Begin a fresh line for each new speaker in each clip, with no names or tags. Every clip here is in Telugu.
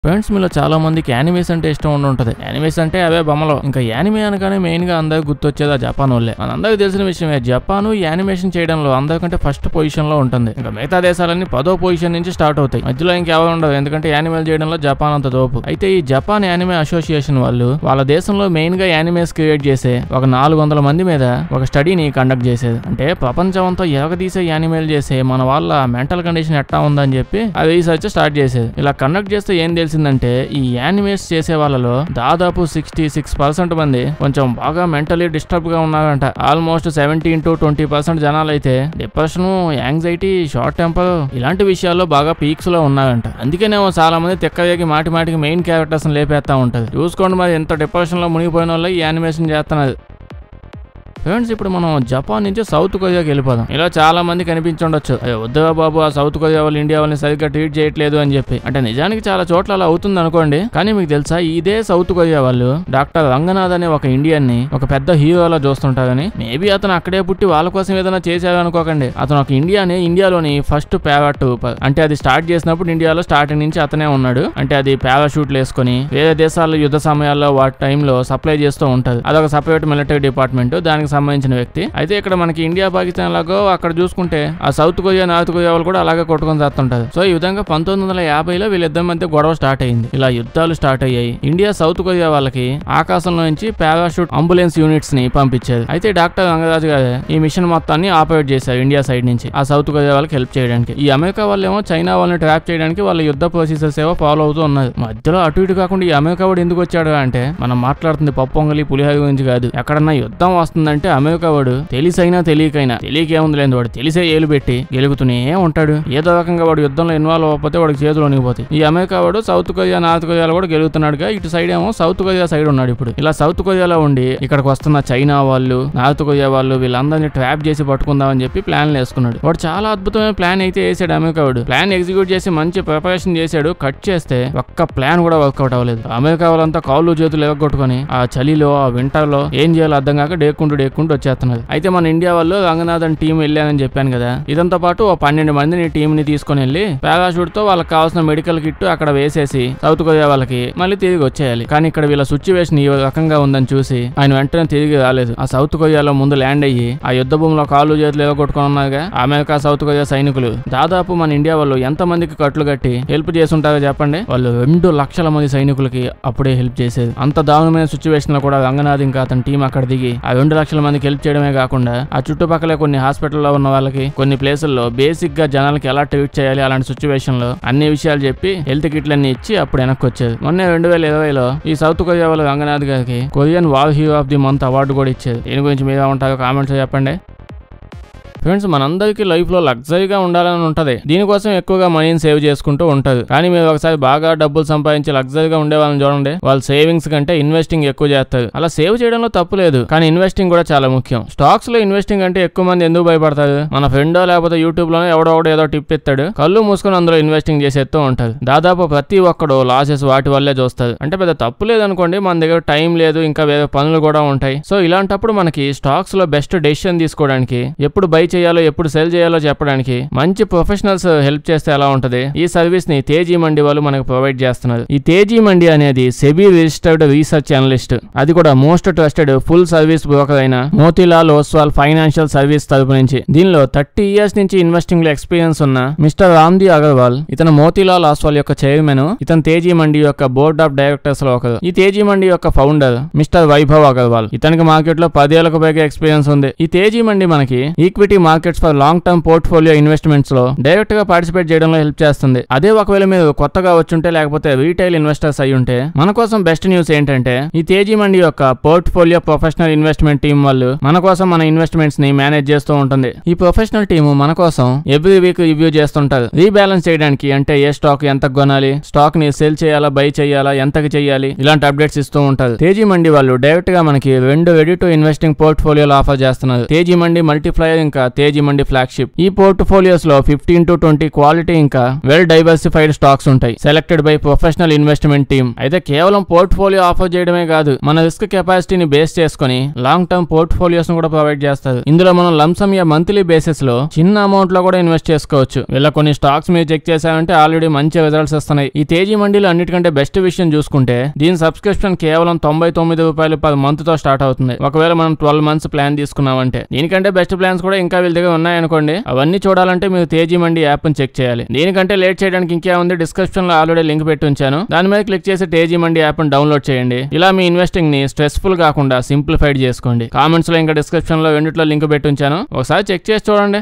ఫ్రెండ్స్ మీలో చాలా మందికి యానిమేస్ అంటే ఇష్టం ఉంటుంది. యానిమేస్ అంటే అవే బొమ్మలు. ఇంకా యానిమే అనగానే మెయిన్ గా అందరికి గుర్తొచ్చేది ఆ జపాన్ వాళ్ళే. మనందరికి తెలిసిన విషయమే, జపాన్ యానిమేషన్ చేయడంలో అందరికంటే ఫస్ట్ పొజిషన్ లో ఉంటుంది. ఇంకా మిగతా దేశాలన్నీ 10వ పొజిషన్ నుంచి స్టార్ట్ అవుతాయి. మధ్యలో ఇంకెవరు ఉండదు, ఎందుకంటే యానిమేలు చేయడంలో జపాన్ అంత తోపు. అయితే ఈ జపాన్ యానిమే అసోసియేషన్ వాళ్ళు వాళ్ళ దేశంలో మెయిన్ గా యానిమేస్ క్రియేట్ చేసే ఒక 400 మంది మీద ఒక స్టడీని కండక్ట్ చేసేది. అంటే ప్రపంచం అంతా ఎగదీసే యానిమేలు చేసే మన వాళ్ళ మెంటల్ కండిషన్ ఎట్టా ఉందని చెప్పి ఆ రీసెర్చ్ స్టార్ట్ చేసేది. ఇలా కండక్ట్ చేస్తే ఏం తెలిసిందంటే ఈ యానిమేస్ చేసే వాళ్ళలో దాదాపు 66% మంది కొంచెం బాగా మెంటలీ డిస్టర్బ్ గా ఉన్నారంట. ఆల్మోస్ట్ 17 to 20% జనాలు అయితే డిప్రెషన్, యాంగ్జైటీ, షార్ట్ టెంపర్ ఇలాంటి విషయాల్లో బాగా పీక్స్ లో ఉన్నారంట. అందుకేనేమో చాలా మంది తెక్కయ్యకి మాటికి మెయిన్ క్యారెక్టర్స్ లేపేస్తా ఉంటది. చూసుకోండి మరి ఎంత డిప్రెషన్ లో మునిగిపోయిన వాళ్ళు ఈ యానిమేషన్ చేస్తున్నది. ఫ్రెండ్స్ ఇప్పుడు మనం జపాన్ నుంచి సౌత్ కొరియాకి వెళ్ళిపోదాం. ఇలా చాలా మంది కనిపించుండొచ్చు, వద్దుగా బాబు ఆ సౌత్ కొరియా వాళ్ళు ఇండియా వాళ్ళని సరిగ్గా ట్రీట్ చేయట్లేదు అని చెప్పి. అంటే నిజానికి చాలా చోట్ల అలా అవుతుంది అనుకోండి. కానీ మీకు తెలుసా, ఇదే సౌత్ కొరియా వాళ్ళు డాక్టర్ రంగనాథ్ అనే ఒక ఇండియన్ ని ఒక పెద్ద హీరోలా చూస్తుంటారని. మేబీ అతను అక్కడే పుట్టి వాళ్ళ కోసం ఏదైనా చేశారు అనుకోకండి. అతను ఒక ఇండియాలోని ఫస్ట్ పారాట్రూపర్. అంటే అది స్టార్ట్ చేసినప్పుడు ఇండియాలో స్టార్టింగ్ నుంచి అతనే ఉన్నాడు. అంటే అది పారాషూట్లు వేసుకుని వేరే దేశాల్లో యుద్ధ సమయాల్లో వాటి టైంలో సప్లై చేస్తూ ఉంటారు. అదొక సపరేట్ మిలిటరీ డిపార్ట్మెంట్, దానికి సంబంధించిన వ్యక్తి. అయితే ఇక్కడ మనకి ఇండియా పాకిస్తాన్ లాగో అక్కడ చూసుకుంటే ఆ సౌత్ కొరియా నార్త్ కొరియా వాళ్ళు కూడా అలాగే కొట్టుకొని చేస్తుంటారు. సో ఈ విధంగా 1950లో వీళ్ళిద్దరి మధ్య గొడవ స్టార్ట్ అయింది. ఇలా యుద్ధాలు స్టార్ట్ అయ్యాయి. ఇండియా సౌత్ కొరియా వాళ్ళకి ఆకాశంలో నుంచి పారాషూట్ అంబులెన్స్ యూనిట్స్ ని పంపించారు. అయితే డాక్టర్ రంగరాజు గారు ఈ మిషన్ మొత్తాన్ని ఆపరేట్ చేశారు ఇండియా సైడ్ నుంచి ఆ సౌత్ కొరియా వాళ్ళకి హెల్ప్ చేయడానికి. ఈ అమెరికా వాళ్ళు ఏమో చైనా వాళ్ళని ట్రాప్ చేయడానికి వాళ్ళ యుద్ధ ప్రొసీజర్స్ ఏవో ఫాలో అవుతూ ఉన్నారు. మధ్యలో అటు ఇటు కాకుండా ఈ అమెరికా వాడు ఎందుకు వచ్చాడు అంటే, మనం మాట్లాడుతుంది పప్పు పొంగలి పులిహోర గురించి కాదు. ఎక్కడన్నా యుద్ధం వస్తుందంటే అమెరికా వాడు తెలిసైనా తెలియకేముంది లేదు, వాడు తెలిసే ఏలు పెట్టి గెలుగుతూనే ఉంటాడు. ఏదో రకంగా వాడు యుద్ధంలో ఇన్వాల్వ్ అవ్వకపోతే వాడికి చేతులు వణిగిపోతాయి. ఈ అమెరికా వాడు సౌత్ కొరియా నార్త్ కొరియాలో కూడా గెలుగుతున్నాడుగా. ఇటు సైడ్ ఏమో సౌత్ కొరియా సైడ్ ఉన్నాడు. ఇప్పుడు ఇలా సౌత్ కొరియాలో ఉండి ఇక్కడికి వస్తున్న చైనా వాళ్ళు నార్త్ కొరియా వాళ్ళు వీళ్ళందరినీ ట్రాప్ చేసి పట్టుకుందామని చెప్పి ప్లాన్లు వేసుకున్నాడు. వాడు చాలా అద్భుతమైన ప్లాన్ అయితే వేసాడు అమెరికా వాడు. ప్లాన్ ఎగ్జిక్యూట్ చేసి మంచి ప్రిపరేషన్ చేశాడు. కట్ చేస్తే ఒక్క ప్లాన్ కూడా వర్కౌట్ అవ్వలేదు. అమెరికా వాళ్ళంతా కాళ్ళు చేతులు ఎగొట్టుకొని ఆ చలిలో ఆ వింటర్ లో ఏం చేయాలో అర్థం కాక డేక్కుంటూ వచ్చేస్తున్నారు. అయితే మన ఇండియా వాళ్ళు రంగనాథన్ టీం వెళ్ళానని చెప్పాను కదా, ఇదంతా పాటు 12 మందిని టీం ని తీసుకుని వెళ్ళి పారాషూట్ తో వాళ్ళకి కావాల్సిన మెడికల్ కిట్ అక్కడ వేసేసి సౌత్ కొరియా వాళ్ళకి మళ్ళీ తిరిగి వచ్చేయాలి. కానీ ఇక్కడ వీళ్ళ సిచ్యువేషన్ ఈ రకంగా ఉందని చూసి ఆయన వెంటనే తిరిగి రాలేదు. ఆ సౌత్ కొరియాలో ముందు ల్యాండ్ అయ్యి ఆ యుద్ధ భూమిలో కాళ్ళు చేతులు ఎగొట్టుకుని ఉన్నారుగా అమెరికా సౌత్ కొరియా సైనికులు. దాదాపు మన ఇండియా వాళ్ళు ఎంత మందికి కట్లు కట్టి హెల్ప్ చేస్తుంటారో చెప్పండి. వాళ్ళు 2 లక్షల మంది సైనికులకి అప్పుడే హెల్ప్ చేసేది. అంత దారుణమైన సిచ్యువేషన్ లో కూడా రంగనాథ్ ఇంకా అతని టీం అక్కడ దిగి ఆ 2 లక్షల మందికి హెల్ప్ చేయడమే కాకుండా ఆ చుట్టుపక్కల కొన్ని హాస్పిటల్లో ఉన్న వాళ్ళకి కొన్ని ప్లేసుల్లో బేసిక్ గా జనాలకి ఎలా ట్రీట్ చేయాలి అలాంటి సిచ్యువేషన్ లో అన్ని విషయాలు చెప్పి హెల్త్ కిట్లన్నీ ఇచ్చి అప్పుడు వెనక్కి వచ్చేది. మొన్న 2020లో ఈ సౌత్ కొరియా వాళ్ళు రంగనాథ్ గారికి Korean war hero of the month award కూడా ఇచ్చేది. దీని గురించి మీరు ఏమంటారో కామెంట్స్ చెప్పండి. ఫ్రెండ్స్ మనందరికీ లైఫ్ లో లగ్జరీగా ఉండాలని ఉంటది. దీనికోసం ఎక్కువగా మనీని సేవ్ చేసుకుంటూ ఉంటది. కానీ మీరు ఒకసారి బాగా డబ్బులు సంపాదించి లగ్జరీగా ఉండే వాళ్ళని చూడండి, వాళ్ళు సేవింగ్స్ కంటే ఇన్వెస్టింగ్ ఎక్కువ చేస్తారు. అలా సేవ్ చేయడంలో తప్పు లేదు, కానీ ఇన్వెస్టింగ్ కూడా చాలా ముఖ్యం. స్టాక్స్ లో ఇన్వెస్టింగ్ అంటే ఎక్కువ మంది ఎందుకు భయపడతారు? మన ఫ్రెండో లేకపోతే యూట్యూబ్ లోనే ఎవడో ఏదో టిప్ ఇస్తాడు, కళ్ళు మూసుకొని అందులో ఇన్వెస్టింగ్ చేసేస్తూ ఉంటారు. దాదాపు ప్రతి ఒక్కడు లాసెస్ వాటి వల్లే చూస్తారు. అంటే పెద్ద తప్పు లేదనుకోండి, మన దగ్గర టైం లేదు, ఇంకా వేరే పనులు కూడా ఉంటాయి. సో ఇలాంటప్పుడు మనకి స్టాక్స్ లో బెస్ట్ డెసిషన్ తీసుకోవడానికి, ఎప్పుడు బై చేయాలో ఎప్పుడు సెల్ చేయాలో చెప్పడానికి మంచి ప్రొఫెషనల్స్ హెల్ప్ చేస్తే ఎలా ఉంటది? ఈ సర్వీస్ ని తేజీ మండి వాళ్ళు మనకు ప్రొవైడ్ చేస్తున్నారు. ఈ తేజీ మండి అనేది సెబీ రిజిస్టర్డ్ రీసెర్చ్ అనలిస్ట్, అది కూడా most trusted full service broker అయిన మోతీలాల్ ఓస్వాల్ ఫైనాన్షియల్ సర్వీస్ తరపు నుంచి. దీనిలో 30 years నుంచి ఇన్వెస్టింగ్ లో ఎక్స్పీరియన్స్ ఉన్న మిస్టర్ రామ్ది అగర్వాల్, ఇతను మోతీలాల్ ఓస్వాల్ యొక్క చైర్మన్, ఇతను తేజీ మండి యొక్క బోర్డ్ ఆఫ్ డైరెక్టర్స్ లో ఒకరు. ఈ తేజీ మండి యొక్క ఫౌండర్ మిస్టర్ వైభవ్ అగర్వాల్, ఇతనికి మార్కెట్ లో 10 ఏళ్లకు పైగా ఎక్స్పీరియన్స్ ఉంది. ఈ తేజీ మండి మనకి equity markets for long term portfolio investments లో డైరెక్ట్ గా పార్టిసిపేట్ చేయడంలో హెల్ప్ చేస్తుంది. అదే ఒకవేళ మీరు కొత్తగా వచ్చుంటే లేకపోతే రీటైల్ ఇన్వెస్టర్స్ అయి ఉంటే మన కోసం బెస్ట్ న్యూస్ ఏంటంటే, ఈ తేజీ మండి యొక్క పోర్ట్ఫోలియో ప్రొఫెషనల్ ఇన్వెస్ట్మెంట్ టీం వాళ్ళు మన కోసం మన ఇన్వెస్ట్మెంట్స్ ని మేనేజ్ చేస్తూ ఉంటుంది. ఈ ప్రొఫెషనల్ టీమ్ మన కోసం ఎవ్రీ వీక్ రివ్యూ చేస్తుంటారు. రీబ్యాలెన్స్ చేయడానికి, అంటే ఏ స్టాక్ ఎంత కొనాలి, స్టాక్ ని సెల్ చేయాలా బై చేయాలా, ఎంతకి చేయాలి, ఇలాంటి అప్డేట్స్ ఇస్తూ ఉంటారు. తేజీ మండి వాళ్ళు డైరెక్ట్ గా మనకి 2 రెడీ టు ఇన్వెస్టింగ్ పోర్ట్ఫోలియోలు ఆఫర్ చేస్తున్నారు. తేజీ మండి మల్టీప్లయర్ ఇంకా తేజీ మండి ఫ్లాగ్షిప్. ఈ పోర్ట్ఫోలియోస్ లో 15 to 20 క్వాలిటీ ఇంకా వెల్ డైవర్సిఫైడ్ స్టాక్స్ ఉంటాయి, selected by professional investment team. అయితే కేవలం పోర్ట్ఫోలియో ఆఫర్ చేయడమే కాదు, మన రిస్క్ కెపాసిటీని బేస్ చేసుకుని లాంగ్ టర్మ్ పోర్ట్ఫోలియోస్ ను కూడా ప్రొవైడ్ చేస్తారు. ఇందులో మనం లంసమ్ యా మంత్లీ బేసిస్ లో చిన్న అమౌంట్ లో కూడా ఇన్వెస్ట్ చేసుకోవచ్చు. వీళ్ళ కొన్ని స్టాక్స్ మీరు చెక్ చేశారంటే ఆల్రెడీ మంచి రిజల్ట్స్ వస్తున్నాయి. ఈ తేజీ మండీలో అన్నిటికంటే బెస్ట్ విషయం చూసుకుంటే దీని సబ్స్క్రిప్షన్ కేవలం 99 రూపాయలు పర్ మంత్ తో స్టార్ట్ అవుతుంది. ఒకవేళ మనం 12 months ప్లాన్ తీసుకున్నామంటే. దీనికంటే బెస్ట్ ప్లాన్స్ కూడా ఇంకా వీళ్ళ దగ్గర ఉన్నాయనుకోండి. అవన్నీ చూడాలంటే మీరు తేజీ మండి యాప్ ని చెక్ చేయాలి. దీనికంటే లేట్ చేయడానికి ఇంకేముంది, డిస్క్రిప్షన్ లో ఆల్రెడీ లింక్ పెట్టి ఉంచాను, దాని మీద క్లిక్ చేసి తేజీ మండి యాప్ ని డౌన్లోడ్ చేయండి. ఇలా మీ ఇన్వెస్టింగ్ ని స్ట్రెస్ఫుల్ కాకుండా సింప్లిఫైడ్ చేసుకోండి. కామెంట్స్ లో ఇంకా డిస్క్రిప్షన్ లో రెండిట్లో లింక్ పెట్టి ఉంచాను, ఒకసారి చెక్ చేసి చూడండి.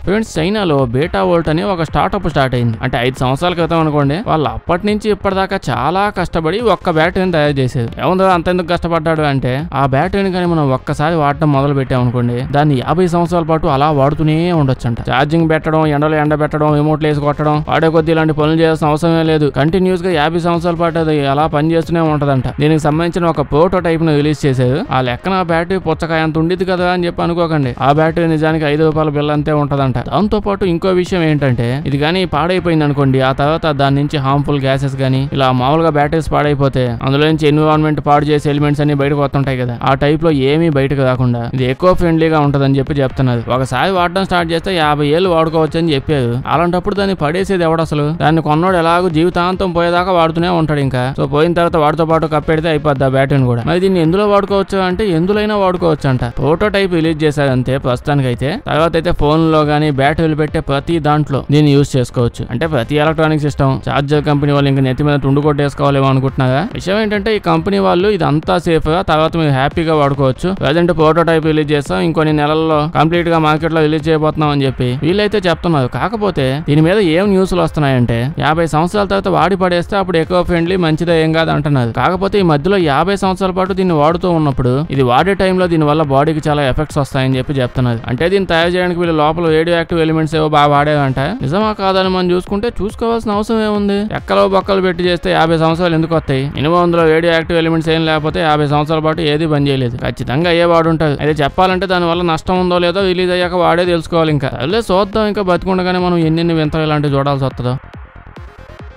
ఫ్రెండ్స్, చైనాలో బేటా వోల్ట్ అని ఒక స్టార్ట్అప్ స్టార్ట్ అయింది. అంటే 5 సంవత్సరాల క్రితం అనుకోండి. వాళ్ళు అప్పటి నుంచి ఇప్పటిదాకా చాలా కష్టపడి ఒక్క బ్యాటరీని తయారు చేసేది. ఏముందో అంతెందుకు కష్టపడ్డాడు అంటే, ఆ బ్యాటరీని కానీ మనం ఒక్కసారి వాడటం మొదలు పెట్టామనుకోండి, దాన్ని 50 సంవత్సరాల పాటు అలా వాడుతూనే ఉండొచ్చంట. ఛార్జింగ్ పెట్టడం, ఎండలో ఎండ పెట్టడం, రిమోట్లు వేసి కొట్టడం, వాడే కొద్ది ఇలాంటి పనులు చేయాల్సిన అవసరమే లేదు. కంటిన్యూస్ గా 50 సంవత్సరాల పాటు అది అలా పనిచేస్తూనే ఉంటదంట. దీనికి సంబంధించిన ఒక ప్రోటోటైప్ ను రిలీజ్ చేశారు. ఆ లెక్కన ఆ బ్యాటరీ పుచ్చకాయ అంత ఉండేది కదా అని చెప్పి అనుకోకండి. ఆ బ్యాటరీ నిజానికి 5 రూపాయల బిల్ అంతే ఉంటదంట. దాంతో పాటు ఇంకో విషయం ఏంటంటే, ఇది కానీ పాడైపోయింది అనుకోండి, ఆ తర్వాత దాని నుంచి హార్మ్ఫుల్ గ్యాసెస్ గానీ ఇలా మామూలుగా బ్యాటరీస్ పాడైపోతే అందులో నుంచి ఎన్విరాన్మెంట్ పాడు చేసే ఎలిమెంట్స్ అన్ని బయటకు వస్తుంటాయి కదా, ఆ టైప్ లో ఏమీ బయటకు రాకుండా ఇది ఎక్కువ ఫ్రెండ్లీగా ఉంటదని చెప్పి చెప్తున్నారు. ఒకసారి వాడడం స్టార్ట్ చేస్తే 50 ఏళ్ళు వాడుకోవచ్చు అని చెప్పారు. అలాంటప్పుడు దాన్ని పడేసేది ఎవడు అసలు? దాన్ని కొన్నోడు ఎలాగో జీవితాంతం పోయేదాకా వాడుతూనే ఉంటాడు. ఇంకా సో పోయిన తర్వాత వాడితో పాటు కప్పెడితే అయిపోద్ది ఆ బ్యాటరీని కూడా. మరి దీన్ని ఎందులో వాడుకోవచ్చు అంటే, ఎందులైనా వాడుకోవచ్చు అంట. ప్రోటోటైప్ రిలీజ్ చేశారు అంతే ప్రస్తుతానికి అయితే. తర్వాత అయితే ఫోన్ లో గానీ బ్యాటరీ పెట్టే ప్రతి దాంట్లో దీన్ని యూజ్ చేసుకోవచ్చు. అంటే ప్రతి ఎలక్ట్రానిక్ సిస్టమ్, చార్జర్ కంపెనీ వాళ్ళు ఇంకా నెత్తి మీద తుండు కొట్టేసుకోవాలేమో అనుకుంటున్నారా? విషయం ఏంటంటే, ఈ కంపెనీ వాళ్ళు ఇదంతా సేఫ్ గా తర్వాత మీరు హ్యాపీగా వాడుకోవచ్చు. ప్రజెంట్ ప్రోటోటైప్ రిలీజ్ చేస్తాం, ఇంకొన్ని నెలల్లో కంప్లీట్ గా మార్కెట్ లో రిలీజ్ చేయబోతున్నాం అని చెప్పి వీళ్ళైతే చెప్తున్నారు. కాకపోతే దీని మీద ఏం న్యూస్లు వస్తున్నాయంటే, 50 సంవత్సరాల తర్వాత వాడి పడేస్తే అప్పుడు ఎక్కువ ఫ్రెండ్లీ మంచిదే ఏం కాదు అంటున్నారు. కాకపోతే ఈ మధ్యలో 50 సంవత్సరాల పాటు దీన్ని వాడుతూ ఉన్నప్పుడు ఇది వాడే టైంలో దీని వల్ల బాడీకి చాలా ఎఫెక్ట్స్ వస్తాయని చెప్పి చెప్తున్నారు. అంటే దీన్ని తయారు చేయడానికి వీళ్ళు లోపల రేడియో యాక్టివ్ ఎలిమెంట్స్ ఏవో బాగా వాడేవంట. నిజమా కాదని మనం చూసుకుంటే చూసుకోవాల్సిన అవసరం ఏముంది? ఎక్కలో బొక్కలు పెట్టి చేస్తే 50 సంవత్సరాలు ఎందుకు వస్తాయి? మినిమం అందులో రేడియో యాక్టివ్ ఎలిమెంట్స్ ఏం లేకపోతే 50 సంవత్సరాల పాటు ఏది పని చేయలేదు. ఖచ్చితంగా అయ్యే వాడుంటారు. అయితే చెప్పాలంటే దాని వల్ల నష్టం ఉందో లేదో రిలీజ్ అయ్యాక వాడే తెలుసుకోవాలి. ఇంకా అదే చూద్దాం. ఇంకా బతికుండగానే మనం ఎన్ని వింతలు ఇలాంటివి చూడాల్సి వస్తుందో.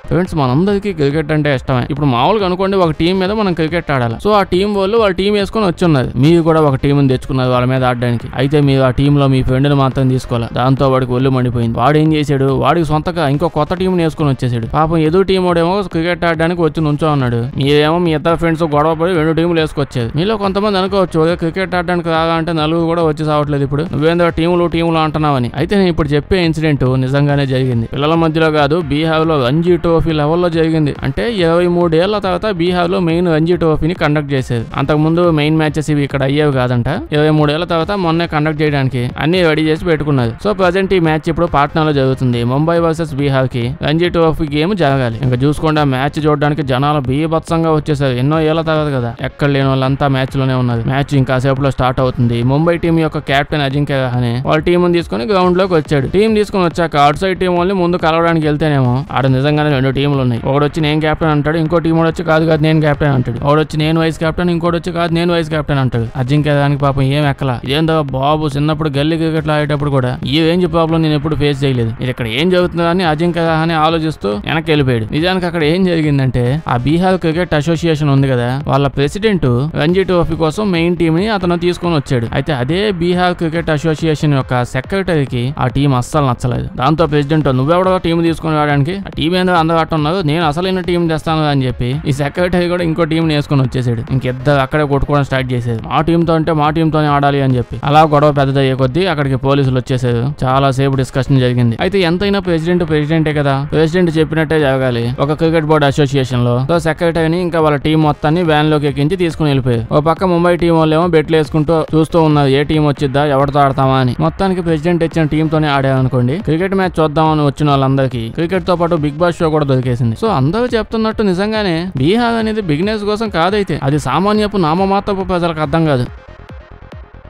ఫ్రెండ్స్, మనందరికీ క్రికెట్ అంటే ఇష్టమే. ఇప్పుడు మామూలుగా అనుకోండి, ఒక టీం మీద మనం క్రికెట్ ఆడాలి. సో ఆ టీం వాళ్ళు వాళ్ళ టీం వేసుకొని వచ్చి ఉన్నారు. మీరు కూడా ఒక టీంని తెచ్చుకున్నారు వాళ్ళ మీద ఆడడానికి. అయితే మీరు ఆ టీంలో మీ ఫ్రెండ్ని మాత్రం తీసుకోవాలి. దాంతో వాడికి ఒళ్ళు మండిపోయింది. వాడు ఏం చేశాడు, వాడికి సొంతగా ఇంకో కొత్త టీంని వేసుకొని వచ్చేసాడు. పాపం ఎదురు టీం వాడేమో క్రికెట్ ఆడడానికి వచ్చి నుంచో ఉన్నాడు. మీరేమో మీ ఇద్దరు ఫ్రెండ్స్ గొడవ పడి 2 టీంలు వేసుకొచ్చేది. మీలో కొంతమంది అనుకోవచ్చు, క్రికెట్ ఆడడానికి రాగా అంటే నలుగురు కూడా వచ్చి సావట్లేదు, ఇప్పుడు నువ్వేందో టీములు అంటున్నావని. అయితే నేను ఇప్పుడు చెప్పే ఇన్సిడెంట్ నిజంగానే జరిగింది. పిల్లల మధ్యలో కాదు, బీహార్ లో రంజీ ట్రోఫీ లెవెల్లో జరిగింది. అంటే 23 ఏళ్ల తర్వాత బీహార్ లో మెయిన్ రంజీ ట్రోఫీని కండక్ట్ చేసేది. అంతకుముందు మెయిన్ మ్యాచెస్ ఇవి ఇక్కడ అయ్యేవి కాదంట. 23 ఏళ్ల తర్వాత మొన్నే కండక్ట్ చేయడానికి అన్ని రెడీ చేసి పెట్టుకున్నారు. సో ప్రజెంట్ ఈ మ్యాచ్ ఇప్పుడు పాట్నాలో జరుగుతుంది. ముంబై వర్సెస్ బీహార్ కి రంజీ ట్రోఫీ గేమ్ జరగాలి. ఇంకా చూసుకోండి, ఆ మ్యాచ్ చూడడానికి జనాలు బీభత్సంగా వచ్చేసారు. ఎన్నో ఏళ్ల తర్వాత కదా, ఎక్కడ లేని వాళ్ళంతా మ్యాచ్ లోనే ఉన్నారు. మ్యాచ్ ఇంకా సేపులో స్టార్ట్ అవుతుంది. ముంబై టీం యొక్క కెప్టెన్ అజింక్య రహానే వాళ్ళ టీం తీసుకుని గ్రౌండ్ లోకి వచ్చాడు. టీం తీసుకుని వచ్చాక అవుట్ సైడ్ టీం వాళ్ళని ముందు కలవడానికి వెళ్తేనేమో ఆడ నిజంగానే 2 టీంలు ఉన్నాయి. ఒకడు వచ్చి నేను కెప్టెన్ అంటాడు, ఇంకో టీం వచ్చి కాదు నేను కెప్టెన్ అంటాడు. ఒకడు వచ్చి నేను వైస్ కెప్టెన్, ఇంకోటి వచ్చి కాదు నేను వైస్ కెప్టెన్ అంటాడు. అజింక్య రహానికి పాపం ఏం ఎక్కలా. ఇదేందో బాబు, చిన్నప్పుడు గల్లీ క్రికెట్ లో ఆడేటప్పుడు కూడా ఈ రేంజ్ ప్రాబ్లం నేను ఎప్పుడు ఫేస్ చేయలేదు. ఇది ఇక్కడ ఏం జరుగుతుందని అజింక్య రహానే ఆలోచిస్తూ వెనక్కి వెళ్ళిపోయాడు. నిజానికి అక్కడ ఏం జరిగిందంటే, ఆ బీహార్ క్రికెట్ అసోసియేషన్ ఉంది కదా, వాళ్ళ ప్రెసిడెంట్ రంజీ ట్రోఫీ కోసం మెయిన్ టీం ని అతను తీసుకొని వచ్చాడు. అయితే అదే బీహార్ క్రికెట్ అసోసియేషన్ యొక్క సెక్రటరీకి ఆ టీం అస్సలు నచ్చలేదు. దాంతో ప్రెసిడెంట్, నువ్వెవడో టీం తీసుకుని రావడానికి, ఆ టీం ఏందో అందరూ అట్టున్నారు, నేను అసలైన టీం తెస్తాను అని చెప్పి ఈ సెక్రటరీ కూడా ఇంకో టీం వేసుకొని వచ్చేసాడు. ఇంకిద్దరు అక్కడే కొట్టుకోవడం స్టార్ట్ చేశారు. మా టీంతో అంటే మా టీంతోనే ఆడాలి అని చెప్పి. అలా గొడవ పెద్దదయ్యే కొద్దీ అక్కడికి పోలీసులు వచ్చేసారు. చాలా సేపు డిస్కషన్ జరిగింది. అయితే ఎంతైనా ప్రెసిడెంటే కదా, ప్రెసిడెంట్ చెప్పినట్టే జరగాలి. ఒక క్రికెట్ బోర్డు అసోసియేషన్ లో సో సెక్రటరీని ఇంకా వాళ్ళ టీం మొత్తాన్ని వ్యాన్ లోకి ఎక్కించి తీసుకుని వెళ్ళిపోయారు. ఒక పక్క ముంబై టీం వాళ్ళేమో బెట్లు వేసుకుంటూ చూస్తూ ఉన్నారు, ఏ టీం వచ్చిద్దా, ఎవరితో ఆడతామా అని. మొత్తానికి ప్రెసిడెంట్ ఇచ్చిన టీం తోనే ఆడామనుకోండి. క్రికెట్ మ్యాచ్ చూద్దామని వచ్చిన వాళ్ళందరికీ క్రికెట్ తో పాటు బిగ్ బాస్ షో కూడా దొరికేసింది. సో అందరూ చెప్తున్నట్టు నిజంగానే బీహార్ అనేది బిగినర్స్ కోసం కాదైతే, అది సామాన్యపు నామమాత్రపు ప్రజలకు అర్థం కాదు.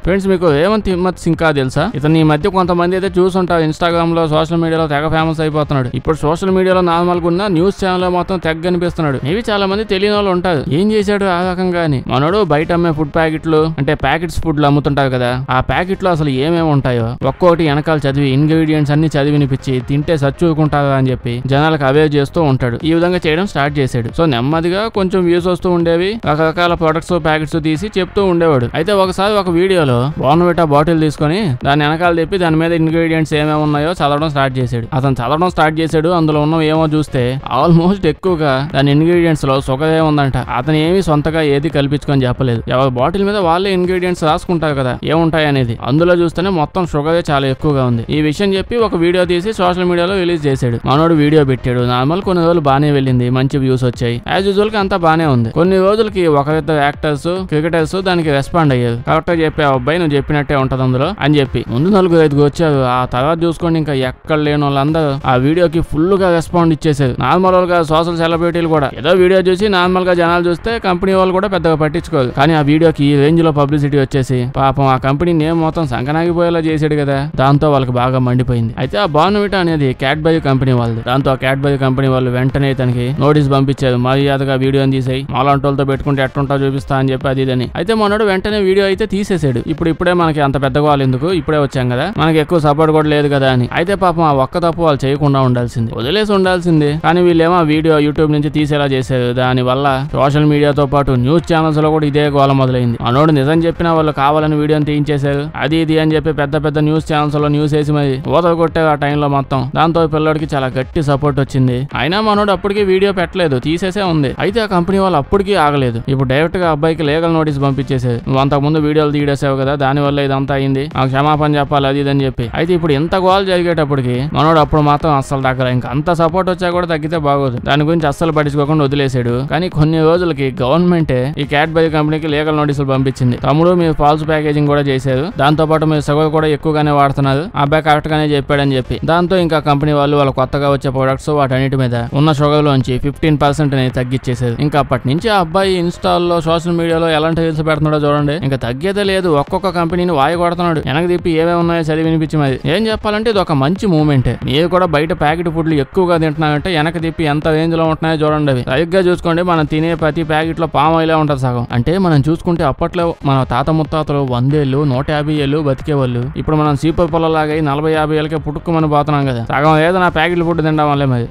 ఫ్రెండ్స్, మీకు రేవంత్ హిమ్మత్ సింకా తెలుసా? ఇతను ఈ మధ్య కొంతమంది అయితే చూసుంటారు, ఇన్స్టాగ్రామ్ లో సోషల్ మీడియాలో తెగ ఫేమస్ అయిపోతున్నాడు. ఇప్పుడు సోషల్ మీడియాలో నార్మల్ గా ఉన్న న్యూస్ ఛానల్ లో మొత్తం తెగ కనిపిస్తున్నాడు. మేబీ చాలా మంది తెలియని వాళ్ళు ఉంటారు, ఏం చేశాడు ఆ రకంగా అని. మనోడు బయట అమ్మే ఫుడ్ ప్యాకెట్లు అంటే ప్యాకెట్స్ ఫుడ్లు అమ్ముతుంటారు కదా, ఆ ప్యాకెట్ లో అసలు ఏమేమి ఉంటాయో ఒక్కొక్కటి వెనకాల చదివి ఇంగ్రీడియంట్స్ అన్ని చదివినిపించి తింటే సచ్చుకుంటారా అని చెప్పి జనాలకు అవేర్ చేస్తూ ఉంటాడు. ఈ విధంగా చేయడం స్టార్ట్ చేశాడు. సో నెమ్మదిగా కొంచెం వ్యూస్ వస్తూ ఉండేవి, రకరకాల ప్రొడక్ట్స్ ప్యాకెట్స్ తీసి చెప్తూ ఉండేవాడు. అయితే ఒకసారి ఒక వీడియోలో బోర్న్విటా బాటిల్ తీసుకొని దాని వెనకాల తెప్పి దాని మీద ఇంగ్రీడియంట్స్ ఏమేమి ఉన్నాయో చదవడం స్టార్ట్ చేశాడు. అతను చదవడం స్టార్ట్ చేశాడు. అందులో ఉన్న ఏమో చూస్తే ఆల్మోస్ట్ ఎక్కువగా దాని ఇంగ్రీడియంట్స్ లో షుగరే ఉందంట. అతను ఏమి సొంతగా ఏది కల్పించుకొని చెప్పలేదు. ఎవరి బాటిల్ మీద వాళ్ళే ఇంగ్రీడియంట్స్ రాసుకుంటారు కదా ఏముంటాయి అనేది. అందులో చూస్తేనే మొత్తం షుగరే చాలా ఎక్కువగా ఉంది. ఈ విషయం చెప్పి ఒక వీడియో తీసి సోషల్ మీడియాలో రిలీజ్ చేశాడు. మనోడు వీడియో పెట్టాడు. నార్మల్ కొన్ని రోజులు బానే వెళ్ళింది, మంచి వ్యూస్ వచ్చాయి. యాజ్ యూజువల్ గా అంతా బానే ఉంది. కొన్ని రోజులకి ఒకరిద్దరు యాక్టర్స్ క్రికెటర్స్ దానికి రెస్పాండ్ అయ్యారు. కరెక్ట్ గా చెప్పే అబ్బాయి నువ్వు చెప్పినట్టే ఉంటది అందులో అని చెప్పి ముందు 4-5 వచ్చారు. ఆ తర్వాత చూసుకోండి ఇంకా ఎక్కడ లేని వాళ్ళందరూ ఆ వీడియోకి ఫుల్ గా రెస్పాండ్ ఇచ్చేసారు. నార్మల్ గా సోషల్ సెలబ్రిటీలు కూడా ఏదో వీడియో చూసి నార్మల్ గా జనాలు చూస్తే కంపెనీ వాళ్ళు కూడా పెద్దగా పట్టించుకోరు. కానీ ఆ వీడియోకి ఈ రేంజ్ లో పబ్లిసిటీ వచ్చేసి పాపం ఆ కంపెనీ నేమ్ మొత్తం సంకనాగిపోయేలా చేసాడు కదా, దాంతో వాళ్ళకి బాగా మండిపోయింది. అయితే ఆ బోర్న్విటా అనేది క్యాడ్బరీ కంపెనీ వాళ్ళది. దాంతో ఆ క్యాడ్బరీ కంపెనీ వాళ్ళు వెంటనే తనకి నోటీస్ పంపించారు, మర్యాదగా వీడియోని తీసేయి, మాలాంటి వాళ్ళతో పెట్టుకుంటే ఎట్టుంటా చూపిస్తా అని చెప్పి అది ఇదని. అయితే మనోడు వెంటనే వీడియో అయితే తీసేసాడు. ఇప్పుడే మనకి అంత పెద్దగా వాళ్ళు ఎందుకు, ఇప్పుడే వచ్చాం కదా, మనకి ఎక్కువ సపోర్ట్ కూడా లేదు కదా అని. అయితే పాపం ఆ ఒక్క తప్పు వాళ్ళు చేయకుండా ఉండాల్సింది, వదిలేసి ఉండాల్సింది. కానీ వీళ్ళేమో ఆ వీడియో యూట్యూబ్ నుంచి తీసేలా చేశారు. దాని వల్ల సోషల్ మీడియాతో పాటు న్యూస్ ఛానల్స్ లో కూడా ఇదే గోల మొదలైంది. మనోడు నిజం చెప్పినా వాళ్ళు కావాలని వీడియోని తీయించేశారు. అది ఇది అని చెప్పి పెద్ద పెద్ద న్యూస్ ఛానల్స్ లో న్యూస్ వేసి మరి ఓతలు కొట్టారు ఆ టైంలో మొత్తం. దాంతో పిల్లడికి చాలా గట్టి సపోర్ట్ వచ్చింది. అయినా మనోడు అప్పటికి వీడియో పెట్టలేదు, తీసేసే ఉంది. అయితే ఆ కంపెనీ వాళ్ళు అప్పటికీ ఆగలేదు. ఇప్పుడు డైరెక్ట్ గా అబ్బాయికి లీగల్ నోటీస్ పంపించేసారు. నువ్వు అంతకుముందు వీడియోలు తీయడేసావు కదా, దాని వల్ల ఇదంతా అయింది, నాకు క్షమాపణ చెప్పాలి అది ఇదని చెప్పి. అయితే ఇప్పుడు ఎంత గోల్ జరిగేటప్పటికి మనోడు అప్పుడు మాత్రం అస్సలు తగ్గలే. ఇంకా అంత సపోర్ట్ వచ్చా కూడా తగ్గితే బాగోదు, దాని గురించి అస్సలు పట్టించుకోకుండా వదిలేసాడు. కానీ కొన్ని రోజులకి గవర్నమెంటే ఈ క్యాడ్బరీ కంపెనీకి లీగల్ నోటీసులు పంపించింది. తమ్ముడు మీరు ఫాల్స్ ప్యాకేజింగ్ కూడా చేశారు, దాంతో పాటు మీరు షుగర్ కూడా ఎక్కువగానే వాడుతున్నారు, అబ్బాయి కరెక్ట్ గానే చెప్పాడని చెప్పి. దాంతో ఇంకా కంపెనీ వాళ్ళు వాళ్ళ కొత్తగా వచ్చే ప్రొడక్ట్స్ వాటన్నిటి మీద ఉన్న షుగర్ లోంచి 15% అనేది తగ్గించేశారు. ఇంకా అప్పటి నుంచి ఆ అబ్బాయి ఇన్స్టాల్లో సోషల్ మీడియాలో ఎలాంటి రీల్స్ పెడుతున్నాడో చూడండి, ఇంకా తగ్గేదే లేదు. ఒక్కొక్క కంపెనీని వాయి కొడుతున్నాడు, వెనక తిప్పి ఏమేమి ఉన్నాయో చదివి వినిపించి. మరి ఏం చెప్పాలంటే ఇది ఒక మంచి మూవ్మెంటే. మీరు కూడా బయట ప్యాకెట్ ఫుడ్లు ఎక్కువగా తింటున్నారంటే వెనక తిప్పి ఎంత రేంజ్ లో ఉంటున్నాయో చూడండి. అవి సరిగ్గా చూసుకోండి, మనం తినే ప్రతి ప్యాకెట్ లో పామ్ ఆయిలే ఉంటుంది సగం. అంటే మనం చూసుకుంటే అప్పట్లో మన తాత ముత్తాతలు 100 ఏళ్ళు 150 ఏళ్ళు బతికేవాళ్ళు. ఇప్పుడు మనం సీపర్ పొలలాగా 40-50 ఏళ్ళకే పుట్టుకుమని పోతున్నాం కదా, సగం ఏదో నా ప్యాకెట్ ఫుడ్ తినడం వల్లే. మరి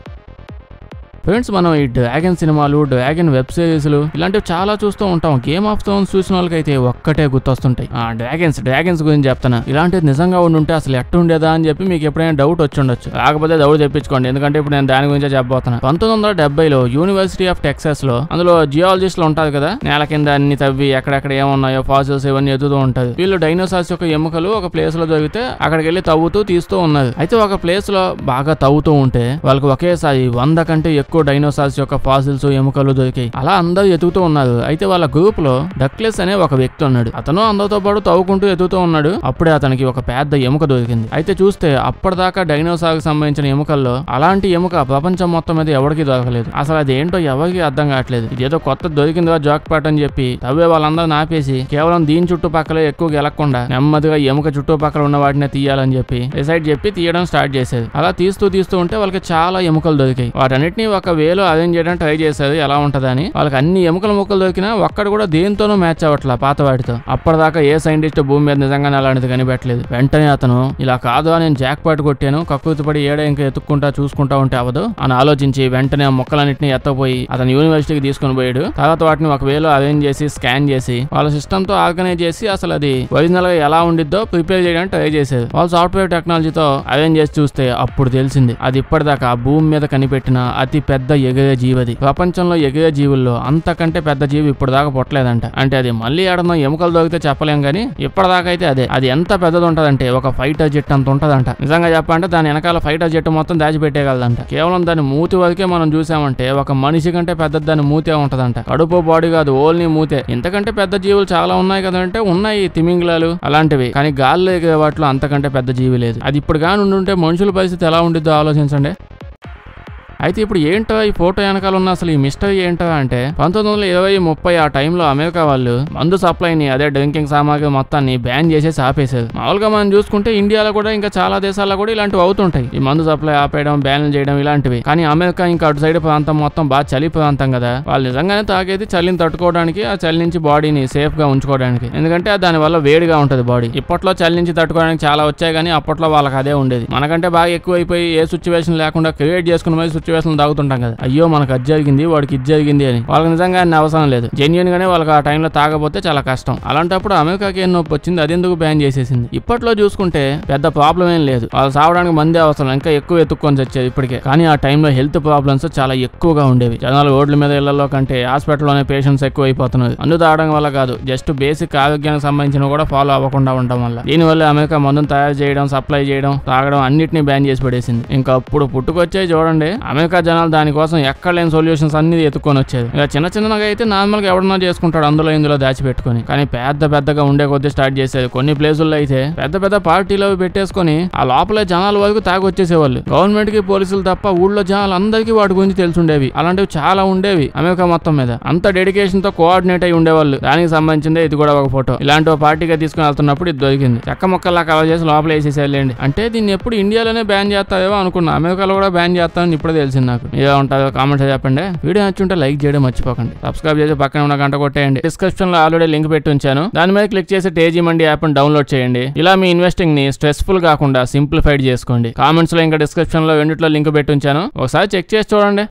ఫ్రెండ్స్, మనం ఈ డ్రాగన్ సినిమాలు, డ్రాగన్ వెబ్ సిరీస్లు ఇలాంటివి చాలా చూస్తూ ఉంటాం. గేమ్ ఆఫ్ థ్రోన్స్ చూసిన వాళ్ళకైతే ఒక్కటే గుర్తొస్తుంటాయి, ఆ డ్రాగన్స్ గురించి చెప్తాను. ఇలాంటిది నిజంగా ఉండుంటే అసలు ఎట్టుండేదా అని చెప్పి మీకు ఎప్పుడైనా డౌట్ వచ్చి ఉండొచ్చు. కాకపోతే డౌట్ తెప్పించుకోండి, ఎందుకంటే ఇప్పుడు నేను దాని గురించే చెప్పబోతున్నా. 1970లో యూనివర్సిటీ ఆఫ్ టెక్సాస్ లో అందులో జియాలజిస్టులు ఉంటారు కదా, నేల కింద అన్ని తవ్వి ఎక్కడెక్కడ ఏమున్నాయో ఫాసిల్స్ ఇవన్నీ ఎదుగుతూ ఉంటారు. వీళ్ళు డైనోసార్స్ యొక్క ఎముకలు ఒక ప్లేస్ లో దొరికితే అక్కడికి వెళ్ళి తవ్వుతూ తీస్తూ ఉన్నారు. అయితే ఒక ప్లేస్ లో బాగా తవ్వుతూ ఉంటే వాళ్ళకి ఒకేసారి 100 కంటే ఎక్కువ డైనోసార్స్ యొక్క ఫాసిల్స్ ఎముకలు దొరికాయి. అలా అందరూ ఎతుకుతూ ఉన్నారు. అయితే వాళ్ళ గ్రూప్ లో డక్లెస్ అనే ఒక వ్యక్తి ఉన్నాడు. అతను అందరితో పాటు తవ్వుకుంటూ ఎతుకుతూ ఉన్నాడు. అప్పుడే అతనికి ఒక పెద్ద ఎముక దొరికింది. అయితే చూస్తే అప్పటిదాకా డైనోసార్ కి సంబంధించిన ఎముకల్లో అలాంటి ఎముక ప్రపంచం మొత్తం మీద ఎవరికి దొరకలేదు. అసలు అది ఏంటో ఎవరికి అర్థం కావట్లేదు. ఇదేదో కొత్త దొరికిందిగా జాక్ పాట్ అని చెప్పి తవ్వే వాళ్ళందరూ నాపేసి కేవలం దీని చుట్టుపక్కలే ఎక్కువ గెలకుండా నెమ్మదిగా ఎముక చుట్టుపక్కల ఉన్న వాటిని తీయాలని చెప్పి డిసైడ్ చెప్పి తీయడం స్టార్ట్ చేశారు. అలా తీస్తూ ఉంటే వాళ్ళకి చాలా ఎముకలు దొరికాయి. వాటన్నిటిని ఒక వేలో అరేంజ్ చేయడానికి ట్రై చేశారు ఎలా ఉంటదని. వాళ్ళకి అన్ని ఎముకలు ముక్కలు దొరికినా ఒక్కడు కూడా దేంతోనూ మ్యాచ్ అవ్వట్లా పాత వాటితో. అప్పటిదాకా ఏ సైంటిస్ట్ భూమి మీద నిజంగానే అలాంటిది కనిపెట్టలేదు. వెంటనే అతను ఇలా కాదు నేను జాక్ పాట్ కొట్టాను, కక్కుతుపడి ఏడే ఇంకా ఎత్తుక్కుంటా చూసుకుంటా ఉంటే అవదు అని ఆలోచించి వెంటనే ఆ మొక్కలన్నింటినీ ఎత్తపోయి అతను యూనివర్సిటీకి తీసుకుని పోయాడు. తర్వాత వాటిని ఒక వేలో అరేంజ్ చేసి స్కాన్ చేసి వాళ్ళ సిస్టమ్ తో ఆర్గనైజ్ చేసి అసలు అది ఒరిజినల్ గా ఎలా ఉండిద్దో ప్రిపేర్ చేయడానికి ట్రై చేశారు. వాళ్ళు సాఫ్ట్వేర్ టెక్నాలజీతో అరేంజ్ చేసి చూస్తే అప్పుడు తెలిసింది అది ఇప్పటిదాకా భూమి మీద కనిపెట్టిన అతి పెద్ద ఎగిరే జీవది. ప్రపంచంలో ఎగిరే జీవుల్లో అంతకంటే పెద్ద జీవి ఇప్పుడు దాకా పుట్టలేదంట. అంటే అది మళ్ళీ ఆడడం ఎముకలు దొరికితే చెప్పలేం గానీ ఇప్పటిదాకా అయితే అదే. అది ఎంత పెద్దది ఉంటదంటే ఒక ఫైటర్ జెట్ అంత ఉంటదంట. నిజంగా చెప్పాలంటే దాని వెనకాల ఫైటర్ జెట్ మొత్తం దాచిపెట్టేయగలదంట. కేవలం దాని మూతి వరకే మనం చూసామంటే ఒక మనిషి కంటే పెద్దది దాని మూతే ఉంటదంట. కడుపు బాడీ కాదు, ఓన్లీ మూతే. ఇంతకంటే పెద్ద జీవులు చాలా ఉన్నాయి కదంటే ఉన్నాయి, తిమింగిలాలు అలాంటివి. కానీ గాల్లో ఎగిరే వాటిలో అంతకంటే పెద్ద జీవి లేదు. అది ఇప్పుడు కానీ ఉండుంటే మనుషుల పరిస్థితి ఎలా ఉండిద్దో ఆలోచించండి. అయితే ఇప్పుడు ఏంటో ఈ ఫోటో వెనకాల ఉన్న అసలు ఈ మిస్టరీ ఏంటో అంటే 1920-30 ఆ టైంలో అమెరికా వాళ్ళు మందు సప్లైని అదే డ్రింకింగ్ సామాగ్రి మొత్తాన్ని బ్యాన్ చేసేసి ఆపేశారు. మామూలుగా మనం చూసుకుంటే ఇండియాలో కూడా ఇంకా చాలా దేశాల్లో కూడా ఇలాంటివి అవుతుంటాయి, ఈ మందు సప్లై ఆపేయడం, బ్యాన్ చేయడం ఇలాంటివి. కానీ అమెరికా ఇంకా అటు సైడ్ ప్రాంతం మొత్తం బాగా చలి ప్రాంతం కదా, వాళ్ళు నిజంగానే తాగేది చలిని తట్టుకోవడానికి, ఆ చలి నుంచి బాడీని సేఫ్ గా ఉంచుకోవడానికి. ఎందుకంటే దాని వల్ల వేడిగా ఉంటది బాడీ. ఇప్పట్లో చలి నుంచి తట్టుకోవడానికి చాలా వచ్చాయి, కానీ అప్పట్లో వాళ్ళకి అదే ఉండేది. మనకంటే బాగా ఎక్కువ అయిపోయి ఏ సిచ్యువేషన్ లేకుండా క్రియేట్ చేసుకున్న మరి సిచ్యువేషన్ తాగుతుంటాం కదా, అయ్యో మనకు అది జరిగింది వాడికి ఇది జరిగింది అని. వాళ్ళకి నిజంగా అవసరం లేదు, జెన్యూన్ గానే వాళ్ళకి ఆ టైంలో తాగపోతే చాలా కష్టం. అలాంటప్పుడు అమెరికాకి ఏం నొప్పి వచ్చింది, అది ఎందుకు బ్యాన్ చేసేసింది? ఇప్పట్లో చూసుకుంటే పెద్ద ప్రాబ్లం ఏం లేదు, వాళ్ళు సావడానికి మందే అవసరం, ఇంకా ఎక్కువ ఎత్తుక్కొని వచ్చేది ఇప్పటికే. కానీ ఆ టైంలో హెల్త్ ప్రాబ్లమ్స్ చాలా ఎక్కువగా ఉండేవి. జనాలు రోడ్ల మీద ఇళ్లలో కంటే హాస్పిటల్లోనే పేషెంట్స్ ఎక్కువ అయిపోతున్నారు. మందు తాగడం వల్ల కాదు, జస్ట్ బేసిక్ ఆరోగ్యానికి సంబంధించిన కూడా ఫాలో అవ్వకుండా ఉండడం వల్ల. దీనివల్ల అమెరికా మందును తయారు చేయడం, సప్లై చేయడం, తాగడం అన్నిటిని బ్యాన్ చేసి పడేసింది. ఇంకా అప్పుడు పుట్టుకొచ్చాయి చూడండి అమెరికా జనాలు, దానికోసం ఎక్కడ లేని సొల్యూషన్స్ అన్ని ఎత్తుకొని వచ్చేది. ఇక చిన్న చిన్నగా అయితే నార్మల్ గా ఎవడన్నా చేసుకుంటాడు అందులో ఇందులో దాచిపెట్టుకుని, కానీ పెద్దగా ఉండే కొద్దీ స్టార్ట్ చేసేది. కొన్ని ప్లేసుల్లో అయితే పెద్ద పార్టీలు పెట్టేసుకొని ఆ లోపలే జనాల వరకు తాగి వచ్చేసేవాళ్ళు. గవర్నమెంట్ కి పోలీసులు తప్ప ఊళ్ళో జనాలు అందరికీ వాటి గురించి తెలుసుండేవి. అలాంటివి చాలా ఉండేవి అమెరికా మొత్తం మీద. అంత డెడికేషన్ తో కోఆర్డినేట్ అయి ఉండేవాళ్ళు. దానికి సంబంధించిందే ఇది కూడా ఒక ఫోటో. ఇలాంటి ఒక పార్టీగా తీసుకుని వెళ్తున్నప్పుడు ఇది దొరికింది. చెక్క మొక్కల్లా కవర్ చేసి లోపల వేసేసేయాలండి. అంటే దీన్ని ఎప్పుడు ఇండియాలోనే బ్యాన్ చేస్తారేమో అనుకున్నా, అమెరికాలో కూడా బ్యాన్ చేస్తామని ఇప్పుడే తెలిసింది నాకు. ఏదో ఉంటారో కామెంట్స్ చెప్పండి. వీడియో నచ్చుంటే లైక్ చేయడం మర్చిపోకండి. సబ్స్క్రైబ్ చేసి పక్కన ఉన్న గంట కొట్టేయండి. డిస్క్రిప్షన్ లో ఆల్రెడీ లింక్ పెట్టి ఉంచాను, దాని మీద క్లిక్ చేసి తేజీ మండి యాప్ ని డౌన్లోడ్ చేయండి. ఇలా మీ ఇన్వెస్టింగ్ ని స్ట్రెస్ఫుల్ కాకుండా సింప్లిఫైడ్ చేసుకోండి. కామెంట్స్ లో ఇంకా డిస్క్రిప్షన్ లో రెండిట్లో లింక్ పెట్టి ఉంచాను, ఒకసారి చెక్ చేసి చూడండి.